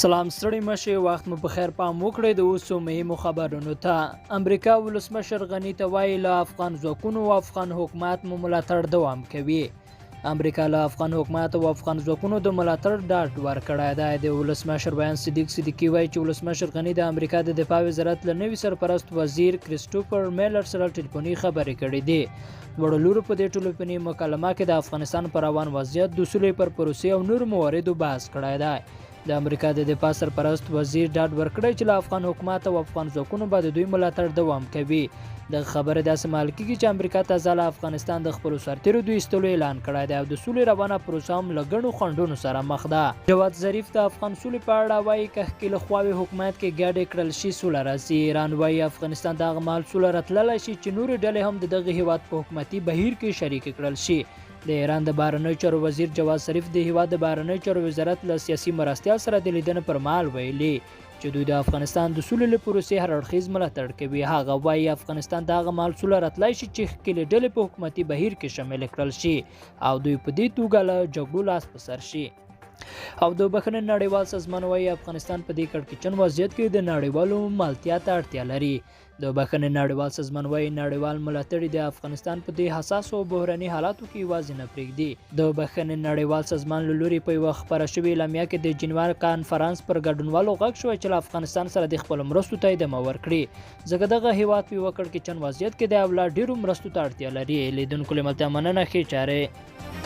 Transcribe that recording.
سلام ستړي مشه وخت مو په خیر پام وکړئ د اوسو مهمو خبرونو ته امریکا ولسمشر غنی ته وایي له افغان ځواکونو او افغان حکومت مو ملاتړ دوام کوي. امریکا له افغان حکومت او افغان ځواکونو د ملاتړ ډاډ ورکړی دی. د ولسمشر بیان صدیقي وایي چې ولسمشر غنی د امریکا د دفاع وزارت له نوي سرپرست وزیر کریسټوفر میلر سره ټلیفوني خبرې کړې دي. دواړو لورو په دې ټلیفوني مکالمه کې د افغانستان پر روان وضعیت د سولې پر پروسې او نورو مواردو بحث کړی دی. د امریکا د دفاع سرپرست وزیر ډاډ ورکړی چې له افغان حکومت او افغان ځواکونو به د دوی ملاتړ دوام کوي. د خبرې داسې مهال کېږي چې امریکا تازه له افغانستان د خپلو سرتیرو د ایستلو اعلان کړی دی او د سولې روانه پروسه هم له ګڼو خنډونو سره مخ ده. جواد ظریف د افغان سولې په اړه وایي که ښکېله خواوې حکومت کې ګډې کړل شي سوله راځي. ایران وایي افغانستان د هغه مهال سوله راتللی شي چې نورې ډلې هم د دغه هیواد په حکومتي بهیر کې شریک کړل شي. د ایران د بهرنیو چارو وزیر جواد ظریف د هیواد د بهرنیو چارو وزارت له سیاسي مرستیال سره د لیدنې پر مهال ویلي چې دوی د افغانستان د سولې له پروسې هر اړخیز ملاتړ کوي. هغه وایي افغانستان د هغه مهال سوله راتلی شي چې ښکېلې ډلې په حکومتي بهیر کې شامل کړل شي او دوی په دې توګه له جګړو لاس په سر شي. او د بخښنې نړیوال سازمان وایي افغانستان په دې کړکېچن وضعیت کې د نړیوالو ملتیا ته اړتیا لري. د بخښنې نړیوال سازمان وایي نړیوال ملاتړي د افغانستان په دې حساسو او بحراني حالاتو کې یوازې نه پرېږدي. د بخښنې نړیوال سازمان له لوري په یوه خپره شوې اعلامیه کې د جنیوا کانفرانس پر ګډونوالو غږ شوی چې له افغانستان سره د خپلو مرستو ته ادامه ورکړي ځکه دغه هیواد په یوه کړکېچن وضعیت کې د اولا ډېرو مرستو ته اړتیا لري. لیدونکو له ملتیا مننه. ښې چارې.